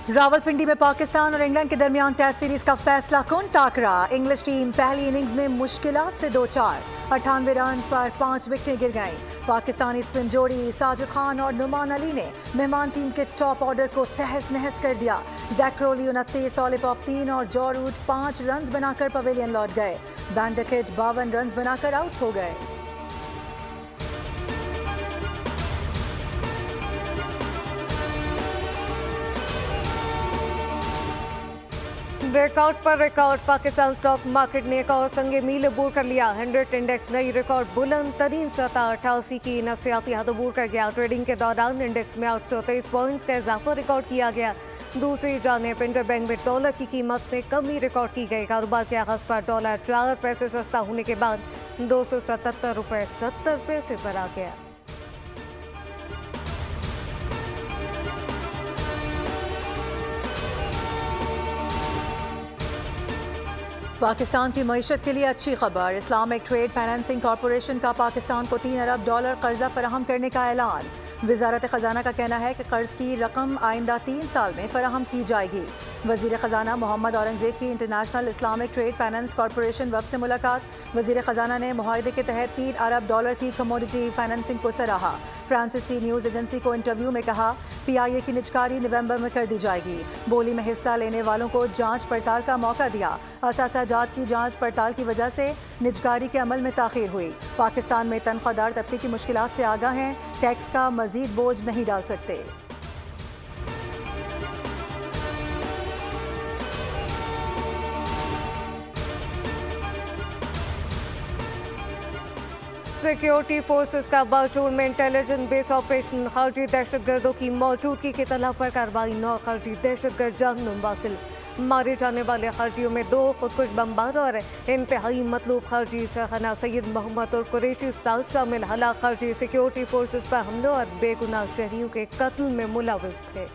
रावलपिंडी में पाकिस्तान और इंग्लैंड के दरमियान टेस्ट सीरीज का फैसला कुन टाकरा। इंग्लिश टीम पहली इनिंग्स में मुश्किलात से 2-4, 98 रन पर 5 विकेटें गिर गईं। पाकिस्तानी स्पिन जोड़ी साजिद खान और नुमान अली ने मेहमान टीम के टॉप ऑर्डर को तहस नहस कर दिया। जैक क्रोली 29, ऑलिपॉप 3 और जॉ रूट 5 रन बनाकर पवेलियन लौट गए। बैंडकेट 52 रन बनाकर आउट हो गए। रिकॉर्ड पर रिकॉर्ड, पाकिस्तान स्टॉक मार्केट ने एक और संगे मील अबूर कर लिया। 100 इंडेक्स नई रिकॉर्ड बुलंद तरीन सतह 88 की नफसियाती हद अबूर कर गया। ट्रेडिंग के दौरान इंडेक्स में 823 पॉइंट्स का इजाफा रिकॉर्ड किया गया। दूसरी जानिब इंटरबैंक में डॉलर की कीमत में कमी रिकॉर्ड की गई। कारोबार के आगाज पर डॉलर 4 पैसे सस्ता होने के बाद 277 रुपये 70 पैसे पर आ गया। पाकिस्तान की मईशत के लिए अच्छी खबर। इस्लामिक ट्रेड फाइनेंसिंग कॉरपोरेशन का पाकिस्तान को $3 अरब कर्जा फराहम करने का ऐलान। वजारत खजाना का कहना है कि कर्ज की रकम आइंदा 3 साल में फराहम की जाएगी। वजीर खजाना मोहम्मद औरंगजेब की International Islamic Trade Finance Corporation वफ से मुलाकात। वजीर खजाना ने मुआहदे के तहत $3 अरब की कमोडिटी फाइनेंसिंग को सराहा। फ्रांसीसी न्यूज़ एजेंसी को इंटरव्यू में कहा, PIA की निजकारी नवंबर में कर दी जाएगी। बोली में हिस्सा लेने वालों को जांच पड़ताल का मौका दिया। असासाजात की जांच पड़ताल की वजह से निजकारी के अमल में ताखीर हुई। पाकिस्तान में तनख्वाहदार तबके की मुश्किलात से आगाह हैं, टैक्स का मजीद बोझ नहीं डाल सकते। सिक्योरिटी फोर्सेस का बाजूर में इंटेलिजेंस बेस ऑपरेशन। खारजी दहशतगर्दों की मौजूदगी की तला पर कार्रवाई। 9 खारजी दहशतगर्द जानम वासिल। मारे जाने वाले खारजियों में 2 खुदकुश बमबार और इंतहाई मतलूब खारजी सरखना सैयद मोहम्मद और कुरैशी उस्ताद शामिल। हलाक खारजी सिक्योरिटी फोर्सेस पर हमलों और बेगुनाह शहरियों के कत्ल में मुलविस थे।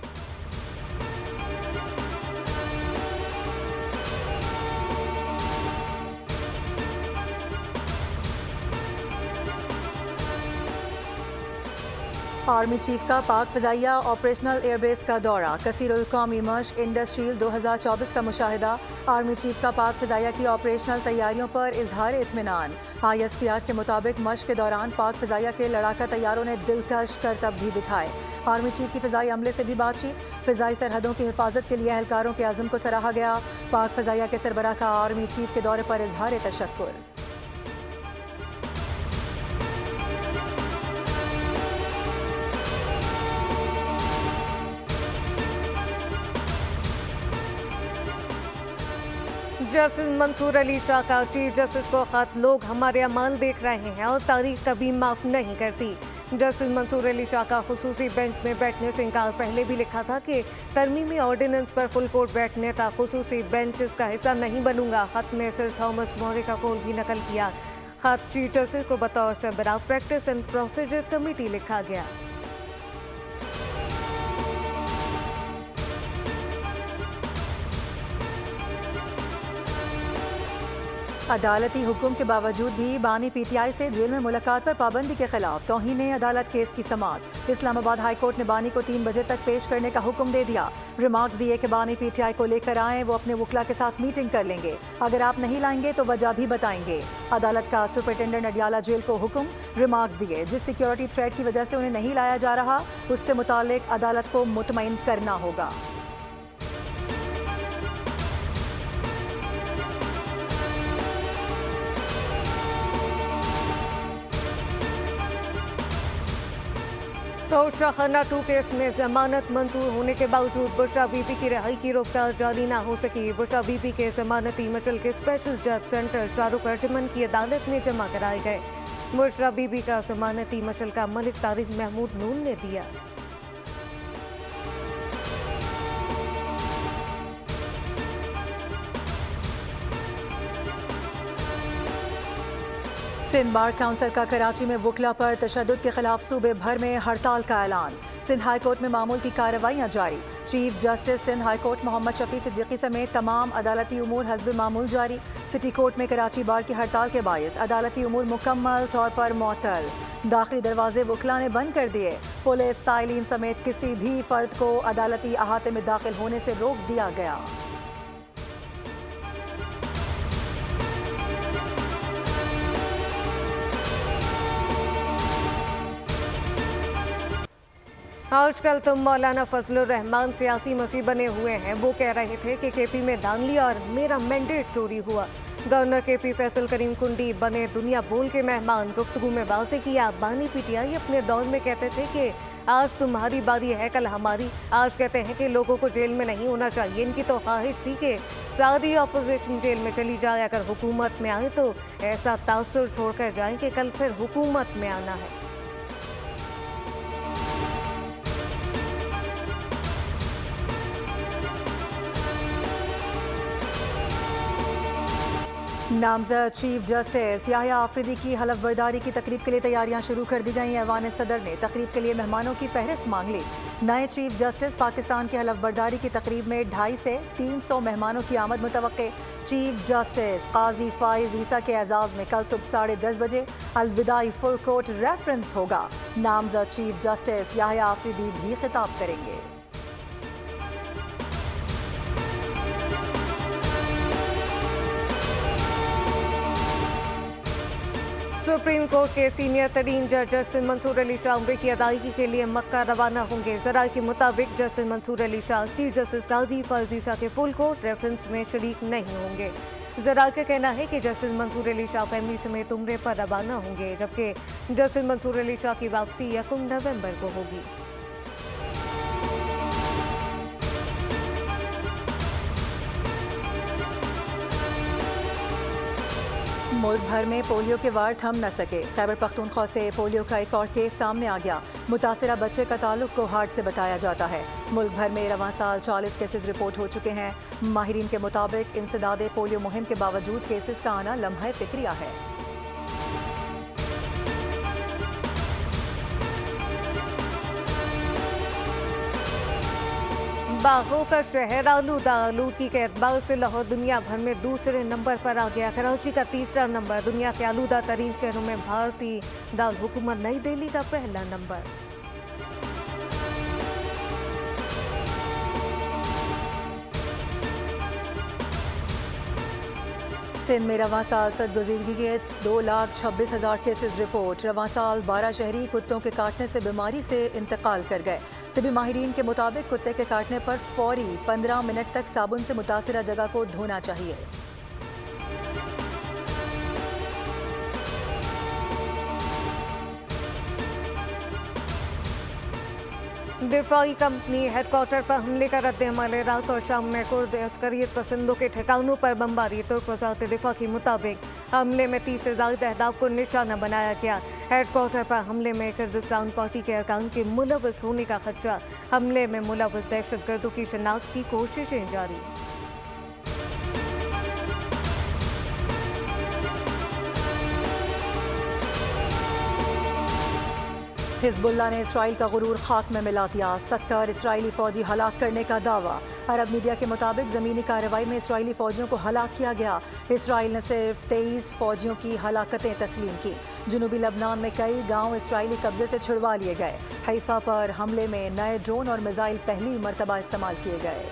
आर्मी चीफ का पाक फ़िज़ाइया ऑपरेशनल एयरबेस का दौरा। कसीरुल कौमी मश्क इंडस्ट्रियल 2024 का मुशाहिदा। आर्मी चीफ का पाक फ़िज़ाइया की ऑपरेशनल तैयारियों पर इजहार इत्मीनान। ISPR के मुताबिक मश्क के दौरान पाक फ़िज़ाइया के लड़ाका तैयारों ने दिलकश करतब भी दिखाए। आर्मी चीफ की फ़िज़ाई अमले से भी बातचीत। फ़िज़ाई सरहदों की हिफाजत के लिए एहलकारों के अज़म को सराहा गया। पाक फ़िज़ाइया के सरबराह का आर्मी चीफ के दौरे पर इजहार तशक्कुर। जस्टिस मंसूर अली शाह का चीफ जस्टिस को खत। लोग हमारे अमाल देख रहे हैं और तारीख कभी माफ नहीं करती। जस्टिस मंसूर अली शाह का खुसूसी बेंच में बैठने से इनकार। पहले भी लिखा था कि तरमीमी ऑर्डिनेंस पर फुल कोर्ट बैठने था, खुसूसी बेंच इसका हिस्सा नहीं बनूंगा। खत में सर थॉमस मौर्य का कौल भी नकल किया। खत चीफ जस्टिस को बतौर सरबराह प्रैक्टिस एंड प्रोसीजर कमेटी लिखा गया। अदालती हुक्म के बावजूद भी बानी PTI से जेल में मुलाकात पर पाबंदी के खिलाफ तौहीन अदालत केस की समाअत। इस्लामाबाद हाई कोर्ट ने बानी को 3 बजे तक पेश करने का हुक्म दे दिया। रिमार्क्स दिए कि बानी PTI को लेकर आए, वो अपने वकला के साथ मीटिंग कर लेंगे। अगर आप नहीं लाएंगे तो वजह भी बताएंगे। अदालत का सुपरिटेंडेंट अडियाला जेल को हुक्म। रिमार्क्स दिए, जिस सिक्योरिटी थ्रेट की वजह से उन्हें नहीं लाया जा रहा, उससे मुताल्लिक अदालत को मुतमईन करना होगा। तोशा खाना 2 केस में जमानत मंजूर होने के बावजूद बुशरा बीबी की रिहाई की रफ्तार जारी ना हो सकी। बुशरा बीबी के जमानती मचल के स्पेशल जज सेंटर शाहरुख अर्जमन की अदालत में जमा कराए गए। बुशरा बीबी का जमानती मचल का मलिक तारिक महमूद नून ने दिया। सिंध बार काउंसिल का कराची में वकला पर तशद्दुद के खिलाफ सूबे भर में हड़ताल का ऐलान। सिंध हाई कोर्ट में मामूल की कार्रवाइयां जारी। Chief justice Sindh high court Mohammad Shafi Siddiqui समेत तमाम अदालती उमूर हस्ब मामूल जारी। सिटी कोर्ट में कराची बार की हड़ताल के बायस अदालती उमूर मुकम्मल तौर पर मुअत्तल। दाखिली दरवाजे वकला ने बंद कर दिए। पुलिस साइलिन समेत किसी भी फर्द को अदालती अहाते में दाखिल होने से रोक दिया गया। आजकल तो मौलाना फजलुर रहमान सियासी मसीह बने हुए हैं। वो कह रहे थे कि केपी में धांधली और मेरा मैंडेट चोरी हुआ। गवर्नर केपी फैसल करीम कुंडी बने दुनिया बोल के मेहमान। गुफ्तगू में वाज़ेह किया बानी पीटीआई अपने दौर में कहते थे कि आज तुम्हारी बारी है कल हमारी। आज कहते हैं कि लोगों को जेल में नहीं होना चाहिए। इनकी तो ख्वाहिश थी कि सारी अपोजिशन जेल में चली जाए। अगर हुकूमत में आए तो ऐसा तासुर छोड़कर जाएं कि कल फिर हुकूमत में आना है। नामजद चीफ जस्टिस याह्या आफरीदी की हलफ बर्दारी की तकरीब के लिए तैयारियां शुरू कर दी गई। ऐवान सदर ने तकरीब के लिए मेहमानों की फहरिस्त मांग ली। नए चीफ जस्टिस पाकिस्तान की हलफ बर्दारी की तकरीब में 250 से 300 मेहमानों की आमद मुतवक्के। चीफ जस्टिस काजी फाइज ईसा के एजाज में कल सुबह 10:30 बजे अलविदाई फुल कोर्ट रेफरेंस होगा। नामजद चीफ जस्टिस याह्या आफरीदी भी खिताब करेंगे। सुप्रीम कोर्ट के सीनियर तरीन जज जस्टिस मंसूर अली शाह उम्र की अदायगी के लिए मक्का रवाना होंगे। जराये के मुताबिक justice Mansoor Ali Shah chief justice Qazi Faez Isa के फुल कोर्ट रेफरेंस में शरीक नहीं होंगे। जराये का कहना है कि जस्टिस मंसूर अली शाह फैमिली समेत उम्रे पर रवाना होंगे, जबकि जस्टिस मंसूर अली शाह की वापसी 1 नवंबर को होगी। मुल्क भर में पोलियो के वार थम न सके। खैबर पख्तूनख्वा से पोलियो का एक और केस सामने आ गया। मुतासिरा बच्चे का ताल्लुक कोहाट से बताया जाता है। मुल्क भर में रवां साल 40 केसेस रिपोर्ट हो चुके हैं। माहिरीन के मुताबिक इंसदादे पोलियो मुहिम के बावजूद केसेस का आना लम्हा फिक्रिया है। बागों का शहर आलूदा। आलूदगी के एतबार से लाहौर दुनिया भर में दूसरे नंबर पर आ गया। कराची का तीसरा नंबर। दुनिया के आलूदा तरीन शहरों में भारतीय दारुल हुकूमत नई दिल्ली का पहला नंबर। सिंध में रवां साल सदगुज़ीदगी के 2,26,000 केसेस रिपोर्ट। रवां साल 12 शहरी कुत्तों के काटने से बीमारी से इंतकाल कर गए। तभी माहिरीन के मुताबिक कुत्ते के काटने पर फौरी 15 मिनट तक साबुन से मुतासिरा जगह को धोना चाहिए। दिफाई कंपनी हेडक्वार्टर पर हमले का रद्द-ए-अमल। रात और शाम में कुर्द अस्करियत पसंदों के ठिकानों पर बमबारी। तुर्क वज़ारत दिफा के मुताबिक हमले में 30 से ज़ायद अहदाफ को निशाना बनाया गया। हेडक्वार्टर पर हमले में कुर्दिस्तान पार्टी के अरकान के मुलव्वस होने का खदशा। हमले में मुलव्वस दहशतगर्दों की शनाख्त की कोशिशें जारी। हिजबुल्लाह ने इसराइल का गुरूर खाक में मिला दिया। 70 इसराइली फौजी हलाक करने का दावा। अरब मीडिया के मुताबिक ज़मीनी कार्रवाई में इसराइली फौजियों को हलाक किया गया। इसराइल ने सिर्फ 23 फौजियों की हलाकतें तस्लीम की। जनूबी लबनान में कई गांव इसराइली कब्जे से छुड़वा लिए गए। हैफा पर हमले में नए ड्रोन और मिसाइल पहली मरतबा इस्तेमाल किए गए।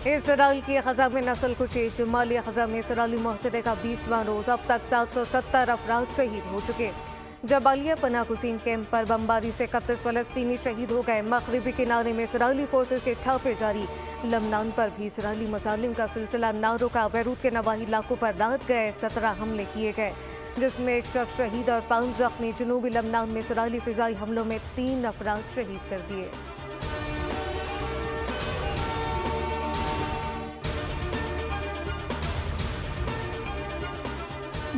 इसराइल की ख़ज़ा में नस्ल कुशी। शुमाली ख़ज़ा में इसराइली मुहसरे का 20वां रोज़। अब तक 770 अफराद शहीद हो चुके। जबालिया पनाह गुज़ीन कैंप पर बमबारी से 31 फ़लस्तीनी शहीद हो गए। मगरिबी किनारे में इसराइली फोर्सेज के छापे जारी। लबनान पर भी इसराइली मसालिम का सिलसिला ना रुका। बैरूत के नवाही इलाकों पर रात गए 17 हमले किए गए, जिसमें एक शख्स शहीद और 5 जख्मी। जनूबी लबनान में इसराइली फ़िज़ाई हमलों में 3 अफराद शहीद कर दिए।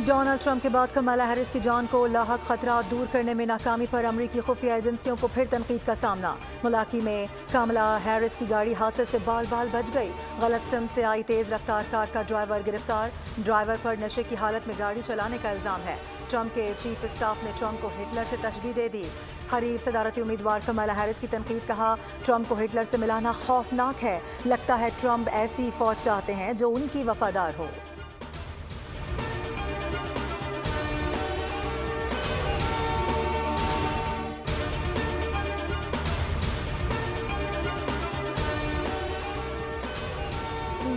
डोनाल्ड ट्रंप के बाद कमला हैरिस की जान को लाहक खतरा दूर करने में नाकामी पर अमरीकी खुफिया एजेंसियों को फिर तनकीद का सामना। मुलाकी में कमला हैरिस की गाड़ी हादसे से बाल बाल बच गई। गलत सिम से आई तेज रफ्तार कार का ड्राइवर गिरफ्तार। ड्राइवर पर नशे की हालत में गाड़ी चलाने का इल्जाम है। ट्रंप के चीफ स्टाफ ने ट्रंप को हिटलर से तशबीह दे दी। हरीफ सदारती उम्मीदवार कमला हैरिस की तनकीद, कहा ट्रंप को हिटलर से मिलाना खौफनाक है। लगता है ट्रंप ऐसी फौज चाहते हैं जो उनकी वफादार हो।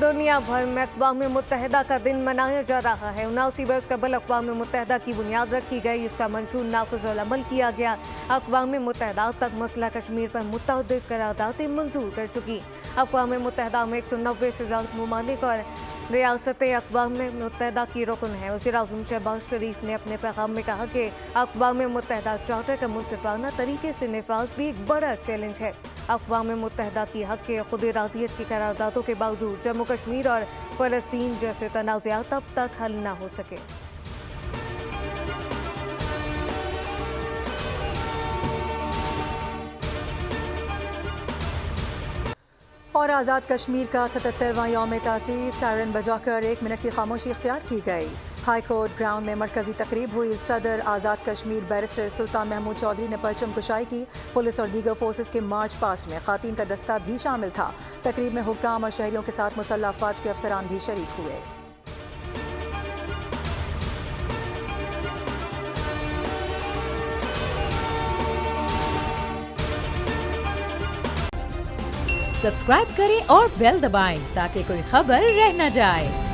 दुनिया भर में अक़वाम मुत्तहिदा का दिन मनाया जा रहा है। 79 बरस कबल अक़वाम मुत्तहिदा की बुनियाद रखी गई, इसका मंशूर नाफिज़ अमल किया गया। अक़वाम मुत्तहिदा अब तक मसला कश्मीर पर मुतअद्दिद करारदादें मंजूर कर चुकी। अक़वाम मुत्तहिदा में 190 से ज़्यादा ममालिक और रियासतें अक़वाम मुत्तहिदा की रुकन है। वज़ीर-ए-आज़म शहबाज शरीफ ने अपने पैगाम में कहा कि अक़वाम मुत्तहिदा चार्टर का मुनसिफाना तरीके से नफाज़ भी एक बड़ा चैलेंज है। अक़वाम मुत्तहिदा की हक़ के खुद इरादियत की करारदादों के बावजूद जम्मू कश्मीर और फ़लस्तीन जैसे तनाज़ात अब तक हल न हो सके। और आज़ाद कश्मीर का 77वां यौम तासीस सायरन बजाकर 1 मिनट की खामोशी इख्तियार की गई। हाई कोर्ट ग्राउंड में मरकजी तकरीब हुई। सदर आज़ाद कश्मीर बैरिस्टर सुल्तान महमूद चौधरी ने परचम कुशाई की। पुलिस और दीगर फोर्सेस के मार्च पास्ट में खातीन का दस्ता भी शामिल था। तकरीब में हुक्काम और शहरियों के साथ मुसल्लह अफवाज के अफसरान भी शरीक हुए। सब्सक्राइब करें और बेल दबाएं ताकि कोई खबर रह न जाए।